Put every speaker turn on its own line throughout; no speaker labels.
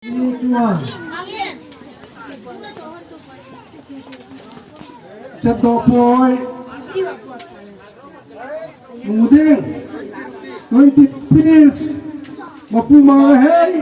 เสพดอกปอยหมูเด้ง20 piece มาปูมาเฮ้ย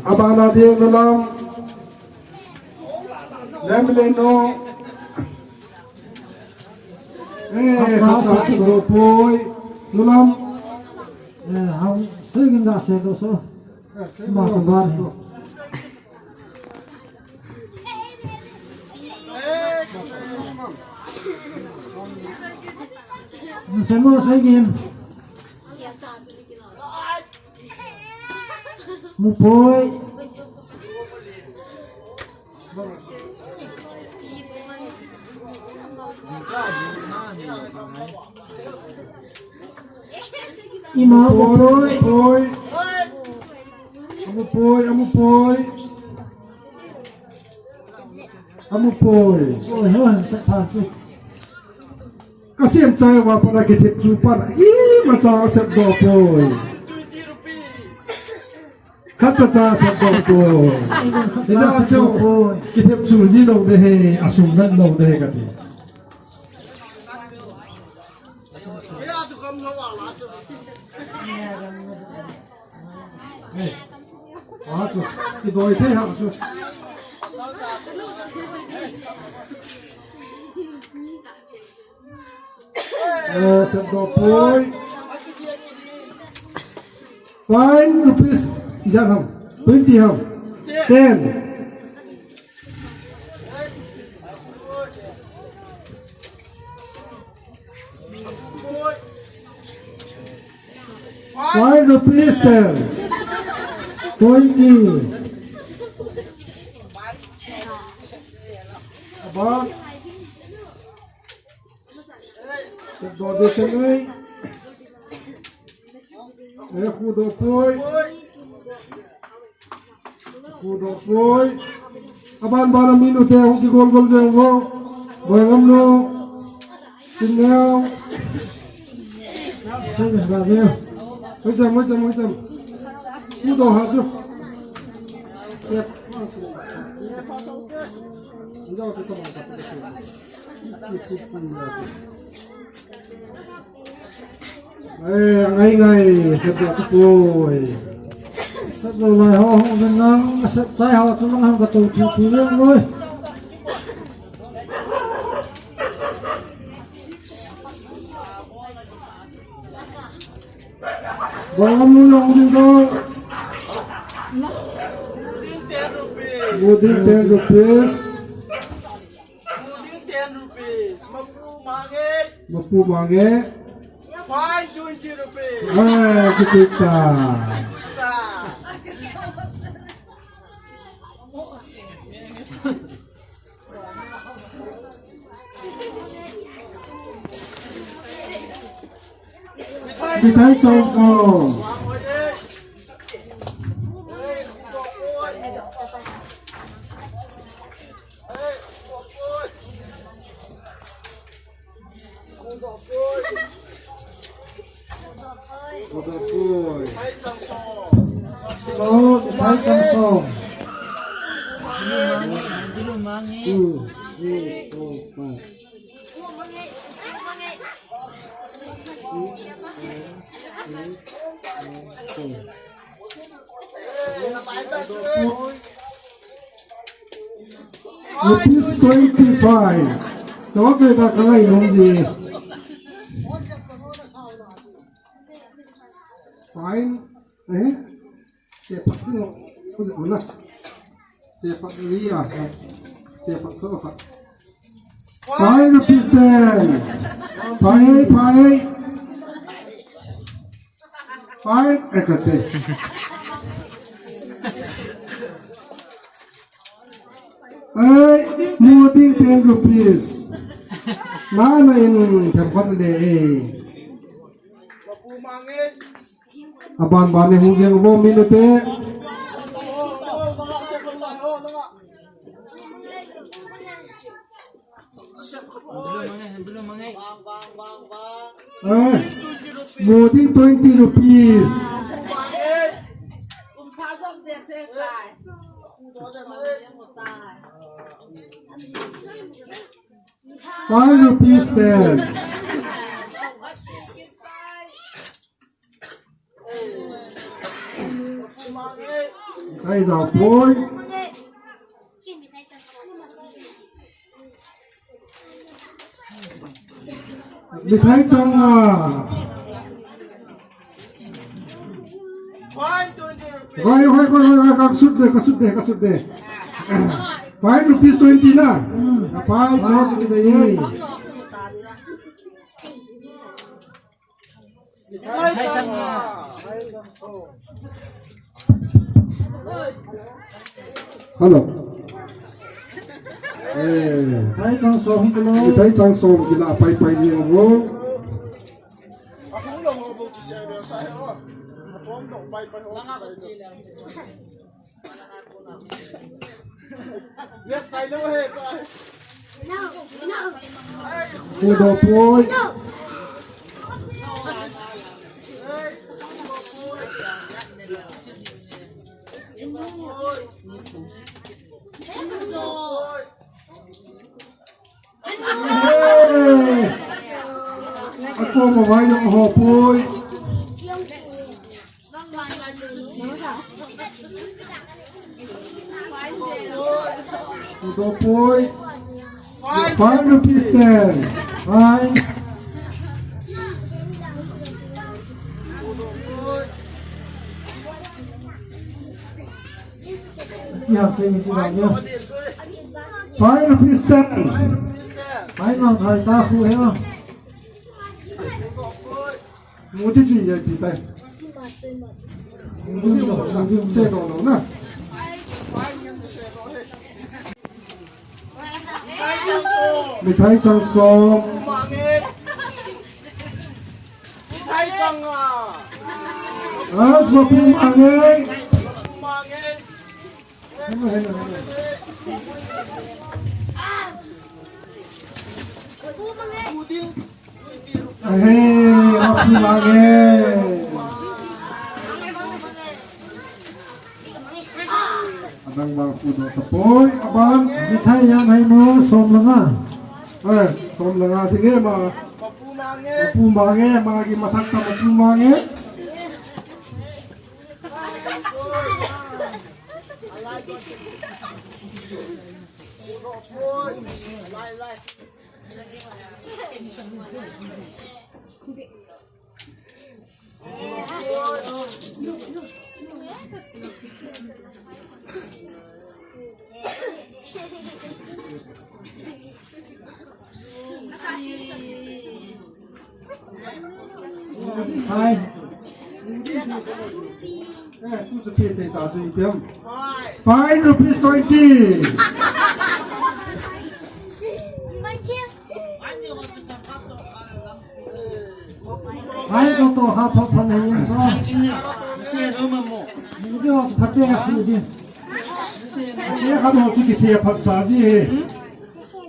Abana dia dalam Lemleno kata sepoi dalam
Hang sering tak saya dosa. Mak tuan. Semua saya gim. Mupoi. Imo mupoi. Amupoi. Oh, hewan sepatu.
Kasihan saya wafat lagi tip jupan. Macam sepdok poi. Kata cah sepdok poi. Tidak jauh. Kita cuci dong deh, asumkan dong deh kati. Tu, itu itu yang tu. Sepdok poi. Fine rupees. Jangan, 20 ham, 10. ₹5 10. 20. Abang, sepdok di sini. Kudo poi. Aban barang minum teh, hoki gol jenggo, bayam lo, tinggal. Saya dah dia. Macam. Kudo haju. Siap. Jauh kita masak. Ngai, sebab poi. Sebelum họ menang, saya họ senang hang ketujuh pilihan boy. Bayam yang juga. Buding 10 rupiah. Mapu mange. 5 rupiah. Kita. Kita songkong. Rupees 25. Cháu chơi ta cái này làm gì? Fine. Đấy. Sẽ phát cái nó không được nữa. Sẽ phát lý à? Sẽ phát số phát. 5 rupees then. Five. Ekate. Hey. Moving 10 rupees. Mana in tempat le? Aban bani hujeng bo minute. Moving 20 rupees. ₹5 then. That is our point. Mithai changa. Why, kasut de. ₹5.20 na. Kapay, charge kita ye. Hello.
Thái trong số không có lỗi.
Thấy trang sôm gila pai niyo mo. Udah poy. Ako mawayang hopoy. Udah poy. ₹5 then.
Hai. Ya, saya mesti tanya.
₹5 then.
Hai mang hai ta khu ya.
Mudi ji ye ti tai. Se do no na. Mithai chang som. Bapum angin. Bapum angin. Adang bang pudo tepoy, abang.
Mithai yang hai mo som langa.
Som langa tinggi ma. Bapum angin, magi masak ta bapum angin.
Hai.
Tu sepuluh teh tak sehitam. ₹5.20.
Hai có tổ hợp hợp phần này nhân sao?
xe đó mà mổ
Những cái họ phát đẹp thì đi.
Dia kan mau cuci siapa saja.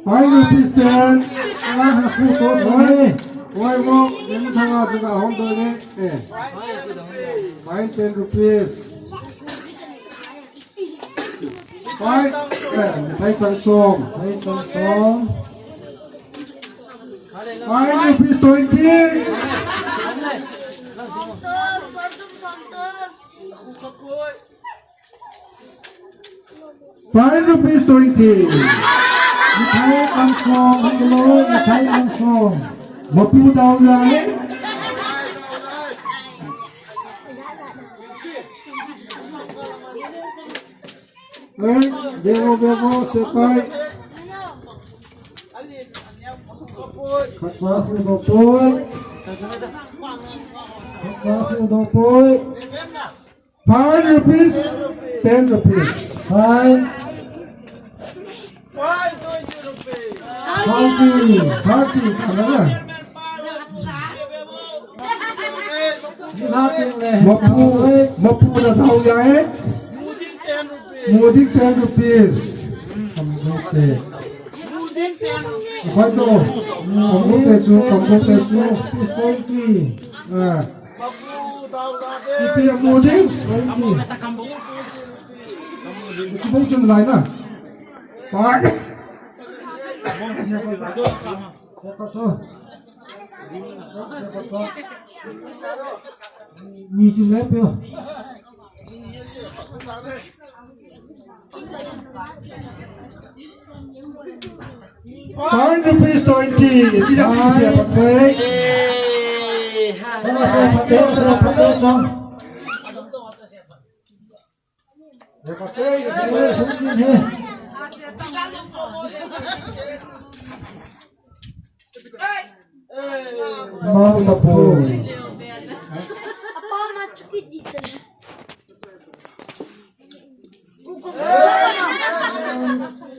₹5 then.
Ah, khu tổ rồi.
Why mo? Yang tengah juga Honda ni. ₹10. Mithai chang som.
Hai trong số.
₹5.20. ₹5.20.
Mithai ăn số không có lỗi. Mithai ăn số.
Một pu đầu ra. Bego sepai.
Khát quá khu đồ bôi. Khát quá khu đồ bôi.
₹5, ₹10.
Hai.
party อะไรนะ มาพูนะเท่าไหร่มูดิ้ง10 rupees คำพูดเตะคอยดูคำพูดเตะจูคำพูดเตะจูอีเปียมูดิ้งจะพูดจนไรนะไป
มีจุดเล็บเปล่า
5 rupees 20ที่จะมีเสียปัจจัย
Sama saya pakai jom.
เดี๋ยวก็เต้ย
Sungguh ni.
Mau tapon.
Apa masukin di sana?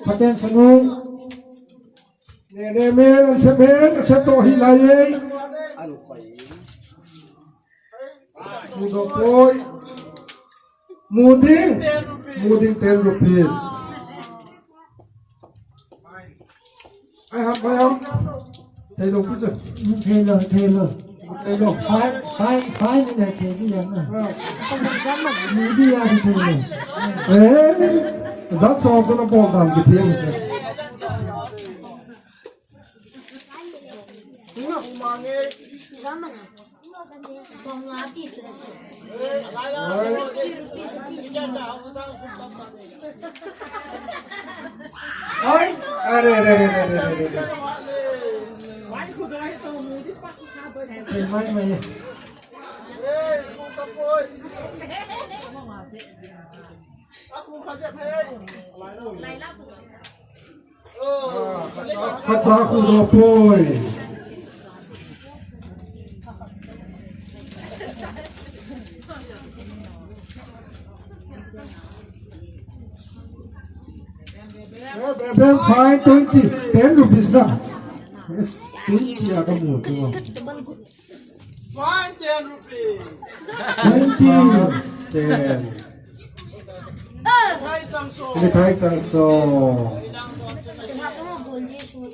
Pakai senung.
Nene men se to hilai. Mudo poi. Muding 10 rupees. Ai ham Thầy lùng cái gì?
Thầy lùng.
Thầy lùng.
Phái như này thầy cái gì mà. Muốn đi ra thì thầy lùng.
Ê, rất sao cho nó bom đầm cái tiếng này.
Zaman Bangladesh terasa.
Ai, đây.
Thầy mai mày.
Cắt giá khu đồ phôi. Then fine 10 rupees na. Yes, 20 aga mo to.
Fine 10 rupees.
10.
Thai chang so.
Ini kai chang so.
Kenapa mau boleh semua?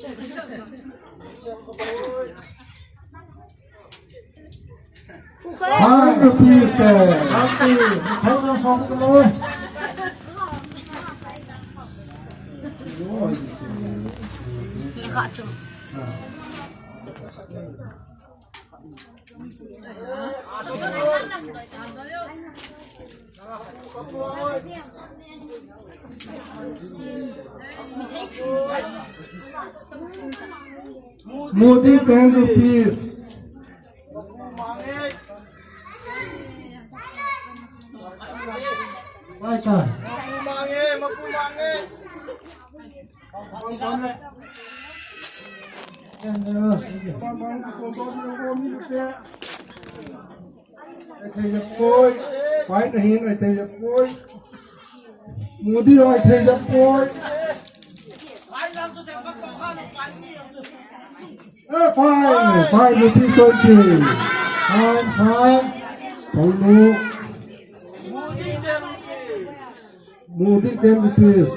5 rupees there.
Thầy cho xong cái lối.
Ni hak tu.
Modi 10 rupees.
Vai cả.
Thầy dập phôi, phải là hiện này thầy dập phôi. Mua đi rồi thầy dập phôi. Fine rupees 20. Fine. Thầy mua. Moving 10 rupees.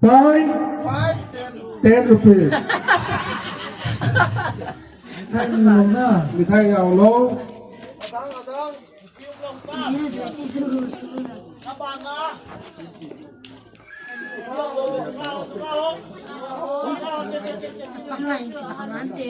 Fine. 10 rupees.
Thầy lùng đó.
Mì thay gạo lô.
Jangan, jangan nanti.